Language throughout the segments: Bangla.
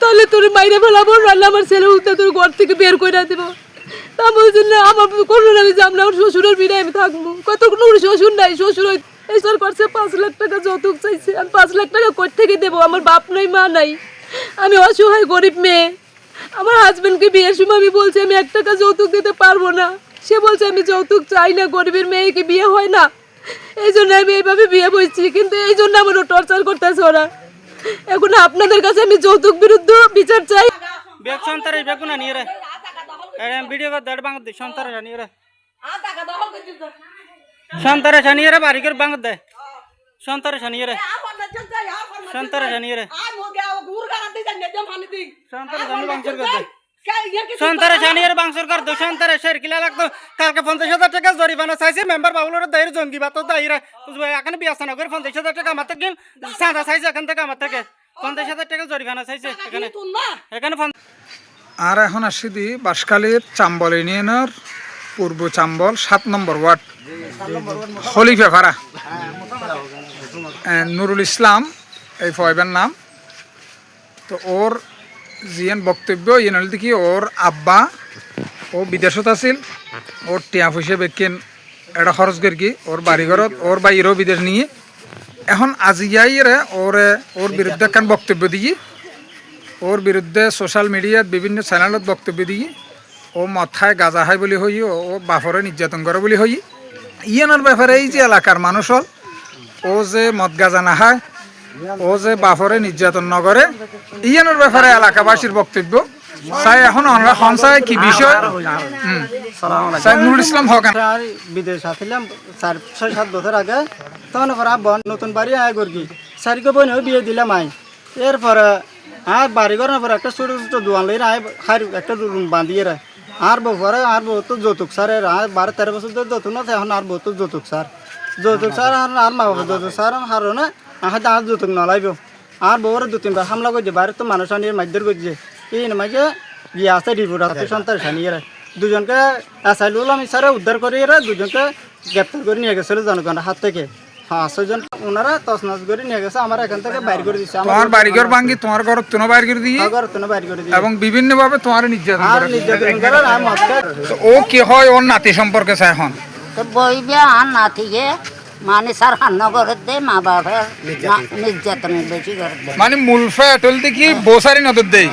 তাহলে তোর মাইরে ফেলাবো, নাহলে আমার ছেলে উঠতে তোর ঘর থেকে বের করে দেবো। তা বলছেন না, আমার কোনো আমি যাব না, আমার শ্বশুরের বিয়ে আমি থাকবো। কত কোনো শ্বশুর নাই, শ্বশুর এইসব করছে 5 লাখ টাকা যৌতুক চাইছে। আমি 5 লাখ টাকা কোথা থেকে দেবো? আমার বাপ নাই, মা নাই, আমি অসহায় গরিব মেয়ে। আমার হাজবেন্ডকে বিয়ের সময় আমি বলছি আমি 1 টাকা যৌতুক দিতে পারবো না। সে বলছে আমি যৌতুক চাই না, গরিবের মেয়েকে বিয়ে হয় না, এই জন্য আমি এইভাবে বিয়ে বসছি। কিন্তু এই জন্য আমারও টর্চার করতেছে ওরা। এখন আপনাদের কাছে আমি যৌতুক বিরুদ্ধ বিচার চাই। ভিডিও সন্তারে জানিয়ে রে বাড়ি করে বাঙত দেয়, সন্তারে জানিয়ে রে, সন্তারে জানিয়ে রে, সন্তারে জানিয়ে রে বাংসুর কর দো, সন্তারে শের কিলা লাগতো। কালকে 50,000 টাকা জরিমানা চাইছে মেম্বার বাবুলের দায়ের জঙ্গি বাত দায়রা এখানে বিয়াসনা করে 50,000 টাকা আমার থেকে সাদা চাইছে, এখান থেকে আমার থেকে 50,000 টাকা জরিমানা চাইছে এখানে এখানে। আর এখন আসি দি বাঁশখালীর চাম্বল ইউনিয়নের পূর্ব চাম্বল 7 নম্বর ওয়ার্ড খলিফাপাড়া। নুরুল ইসলাম এই ফয়বের নাম। তো ওর জিয়ান বক্তব্য ইয়ে হল কি, ওর আব্বা ও বিদেশত আছিল, ওর টিয়া পয়সা বেকেন এটা খরচ করি কি ওর বাড়িঘরত ওর বাইরেও বিদেশ নিয়ে এখন আজিয়াইরে ওরে ওর বিরুদ্ধে একখান বক্তব্য দিয়ে, ওর বিরুদ্ধে সোশ্যাল মিডিয়াত বিভিন্ন চ্যানেলত বক্তব্য দিয়ে ও মদ খায় গাঁজা খায় বলি হই, ও বাফরে নির্যাতন করে বলি হই। ইয়ানোর ব্যাপারে এই যে এলাকার মানুষ হল, ও যে মদ গাঁজা না খায়, ও যে বাফরে নির্যাতন নগরে, ইয়ানোর ব্যাপারে এলাকাবাসীর বক্তব্য চাই। এখন আমরা সঞ্চয় কি বিষয় নুরুল ইসলাম হক বিদেশ আসলাম 6-7 বছর আগে, তখন বোন নতুন বাড়ি আয় করি 4 বোন বিয়ে দিলাম আই। এরপরে আর বাড়ি ঘর পরে একটা ছোটো ছোটো দোয়ান লই আয় খাই একটা রুম বাঁধিয়ে রায়। আর পরে আর বহুত যৌতুক স্যার, আর 12-13 বছর ধরে যৌতুক না, এখন আর বহুত যৌতুক স্যার, যৌতুক স্যার আর মা বাবা যৌতুক স্যার হারো না, আর যৌতুক নলাইব। আর বউরে 2-3 বার হামলা করছে, বাইরে তো মানুষ আনিয়ে মাইদের করছে, এই মাঝে গিয়ে আসতে রিপোর্ট আসতে সন্তান সানিয়ে রায়। দুজনকে এসআইলুল আমি স্যারে উদ্ধার করে দুজনকে গ্রেপ্তার করে নিয়ে গেছিল জনগণের হাত থেকে। 5-6 জন ওনারা তছনছ করে নিয়ে গেছে, আমার এখান থেকে বাইর করে দিচ্ছে। তোমার বাড়িঘর ভাঙ্গি তোমার ঘর তুনো বাইর করে দিয়ে বাইর করে দিয়ে এবং বিভিন্ন ভাবে তোমার নির্যাতন আর নির্যাতন করে। ও কি হয় ওর নাতি সম্পর্কে চাই এখন বইবে আর নাতিকে মানে স্যার হান্ন করে দে, মা বাবার নির্যাতন বেশি করে দে, মানে মূল ফেটল দেখি বসারি নজর দেয়।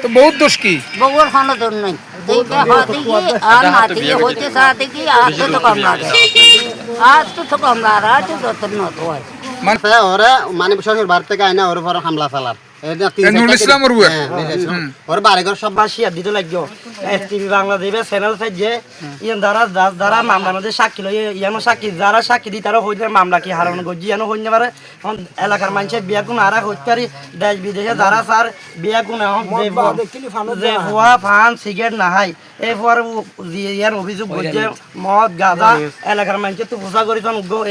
তো বহুত দোষ কি বউর কোনো দূর নেই, দেখবে হতে কি আর নাতিকে হইতে চাতে কি আর তো কম লাগে, আর তো কম লাগে, আর তো যত নত হয় মানে ওরা মানে শ্বশুর বাড়ি থেকে আইনা ওর উপর হামলা চালার। নুরুল ইসলাম ওর বাড়িঘর সব বাসিয়া দিতে লাগলো। এসটিভি বাংলাদেশে চ্যানেল যে ইয়ান যারা মামলার মধ্যে সাক্ষী লই ইয়ানো সাক্ষী যারা সাক্ষী দি তারা হইলে মামলা কি হারানো গজি ইয়ানো হইতে পারে। এলাকার মানুষের বিয়া কোন আরা হইতে পারি, দেশ বিদেশে যারা স্যার বিয়া কোন যে ভুয়া ফান সিগারেট না হাই এই ভুয়ার ইয়ার অভিযোগ বুঝছে মদ গাঁজা এলাকার মানুষের তো পোষা করি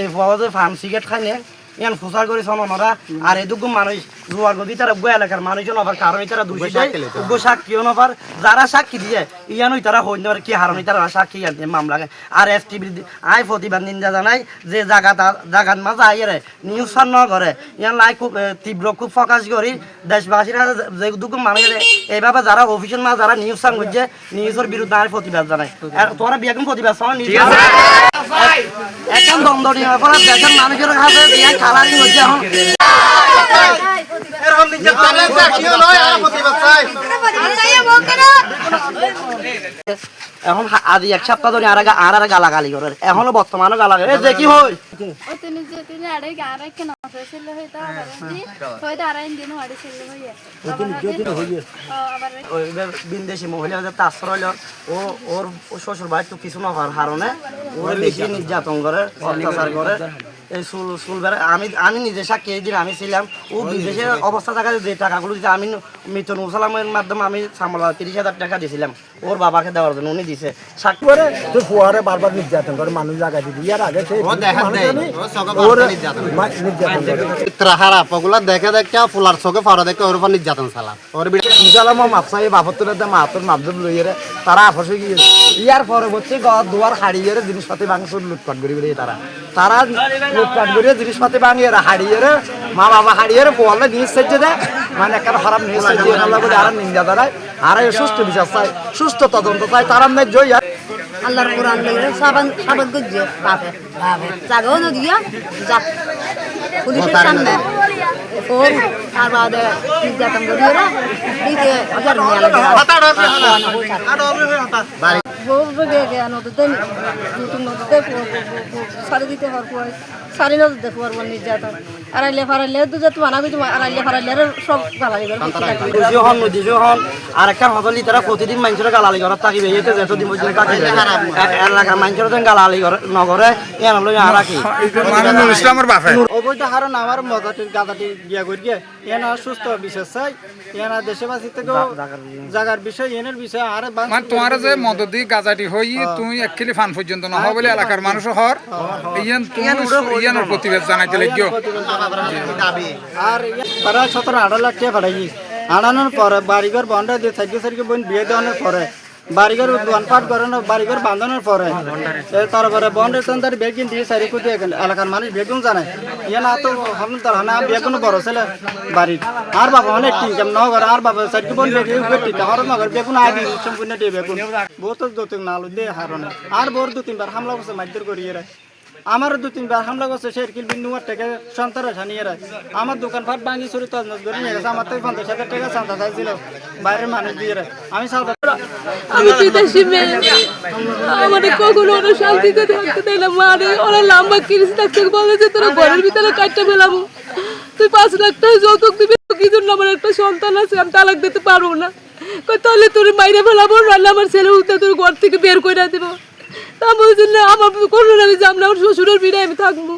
এই ভুয়া যে ফান সিগারেট খাই নে ইয়ান ফুসার করে সমানরা। আর এদুগু মানুষ জোয়ার গদি তারা গো এলাকার মানুষজন আবার কারণ তারা দুই গো সাক্ষীও নবার, যারা সাক্ষী দিয়ে ইয়ানই তারা হইতে পারে কি হারণই তারা সাক্ষী মামলা। আর এসটিভি আই প্রতিবাদ নিন্দা জানাই যে জাগাত মাঝে আইরে নিউজ সার ন করে ইয়ান লাই খুব তীব্র খুব ফোকাস করি দেশবাসীরা যে দুগু মানুষের এইভাবে যারা অফিসিয়াল না যারা নিউজ সার করছে নিউজের বিরুদ্ধে আমি প্রতিবাদ জানাই। তোরা বিয়ে কোন প্রতিবাদ এখন দ্বন্দ্ব নিয়ে দেশের মানুষের কাছে কালারিং হচ্ছে এখন আজ 1 সপ্তাহ ধরে আর গালাগালি করে, এখনো বর্তমানে গালাগালি যে কি হয় বিদেশি মহিলা আশ্রয় ও ওর শ্বশুর ভাই তো কিছু না হওয়ার কারণে ওর বেশি নির্যাতন করে অত্যাচার করে। এই চুল বেড়া আমি নিজে সাক্ষী দিন আমি ছিলাম। ও বিদেশের অবস্থা থাকা যে টাকাগুলো দিতে আমি মিতন সালামের মাধ্যমে আমি সামলা 30,000 টাকা দিয়েছিলাম ওর বাবাকে দেওয়ার জন্য, উনি দিছে সাক্ষী করে। তো ফুয়ারে বারবার নির্যাতন করে মানুষ লাগাই দিদি আর আগে খারাপ ওগুলা দেখে দেখে ফুলার চোখে ফাড়া দেখে ওর উপর নির্যাতন চালা ওর ইনশাল্লাহ মাপসাই বাপত্তরের দাম মাহাতর মাপদব লইয়ে তারা আপসে গিয়ে ইয়ার পরবর্তী দুয়ার হারিয়ে জিনিসপাতি ভাঙছে লুটপাট করি বেরিয়ে তারা লুটপাট করিয়ে জিনিসপাতি ভাঙিয়ে হারিয়ে মা বাবা হারিয়ে বলে নিউজ সেজে দেয় মানে একটা খারাপ নিউজ সেজে বলে আর নিন্দা দাঁড়ায় আর সুস্থ বিচার চাই সুস্থ তদন্ত চাই তারা জয় আল্লাহর কোরআন লইলে সাবান গজ্জে বাপে জাগাও না দিয়া যা পুলিশের সামনে ওর আর বাদে নির্যাতন করিয়ে দিকে হাজার নদীতে নদীতে সারি দিতে হওয়ার পর সারি নদীতে পড়ব নির্যাতন আড়াইলে ফারাইলে দুজে তো আনা কিছু আড়াইলে ফারাইলে সব গালালি নদী হন আর একটা হতলি তারা প্রতিদিন মানুষের গালালি ঘর থাকিবে এতে যতদিন পর্যন্ত থাকিবে এলাকার মানুষের গালালি ঘর নগরে এন হলো আর কি নুরুল ইসলামের বাপে অবৈধ হারণ আমার মজাটির গাদাটি গিয়া করিয়ে এনা সুস্থ বিশেষ চাই এনা দেশবাসী থেকেও জাগার বিষয় এনের বিষয় আর মানে তোমার যে মদদি গাজাটি হই তুমি একখালি ফান পর্যন্ত না হওয়া বলে এলাকার মানুষ হর ইয়ান তুমি ইয়ানোর প্রতিবাদ জানাইতে লাগিও আর প্রায় 17-18 লাখ টাকা পাঠাই আনানোর পরে বাড়িঘর বন্ধ দিয়ে থাকি সারিকে বোন বিয়ে দেওয়ানোর পরে বাড়িঘর দোয়ানপাট করানোর বাড়িঘর বাঁধানোর পরে তারপরে বন্ডের তার বেগুন দিয়ে সারি কুটি এলাকার মানুষ বেগুন জানে ইয়ে না তো হন তার হানা বেগুন বড় ছেলে বাড়ির আর বাবা অনেক ইনকাম ন করে আর বাবা সারি বোন বেগুন টিকা হর নগর বেগুন আগে সম্পূর্ণ দিয়ে বেগুন বহুত দোতিং নালু দিয়ে হারনে আর বোর 2-3 বার হামলা করছে মাইদের করিয়ে রায় আমারও 2-3 বার হামলা করছে শেরকিল বিন্দুমার থেকে সন্তারা ছানিয়ে রায় আমার দোকানপাট ভাঙি চুরি তজনজ করে নিয়ে গেছে আমার থেকে 50,000 টাকা চাঁদা চাইছিল বাইরের মানুষ দিয়ে রায় আমি চাঁদা আমি বিদেশি মেয়ে আমাদের কখনো ওরা শান্তিতে থাকতে দেয় না মানে ওরা লম্বা কিরিস থাকতে বলে যে তোরা ঘরের ভিতরে কাটতে পেলাম তুই 5 লাখ টাকা যৌতুক দিবি কি জন্য আমার একটা সন্তান আছে আমি তালাক দিতে পারবো না তাহলে তোর মাইরে ফেলাবো নাহলে আমার ছেলে উঠতে তোর ঘর থেকে বের করে দেবো তা বলছেন না আমার কোনো আমি যাব না আমার শ্বশুরের বিয়ে আমি থাকবো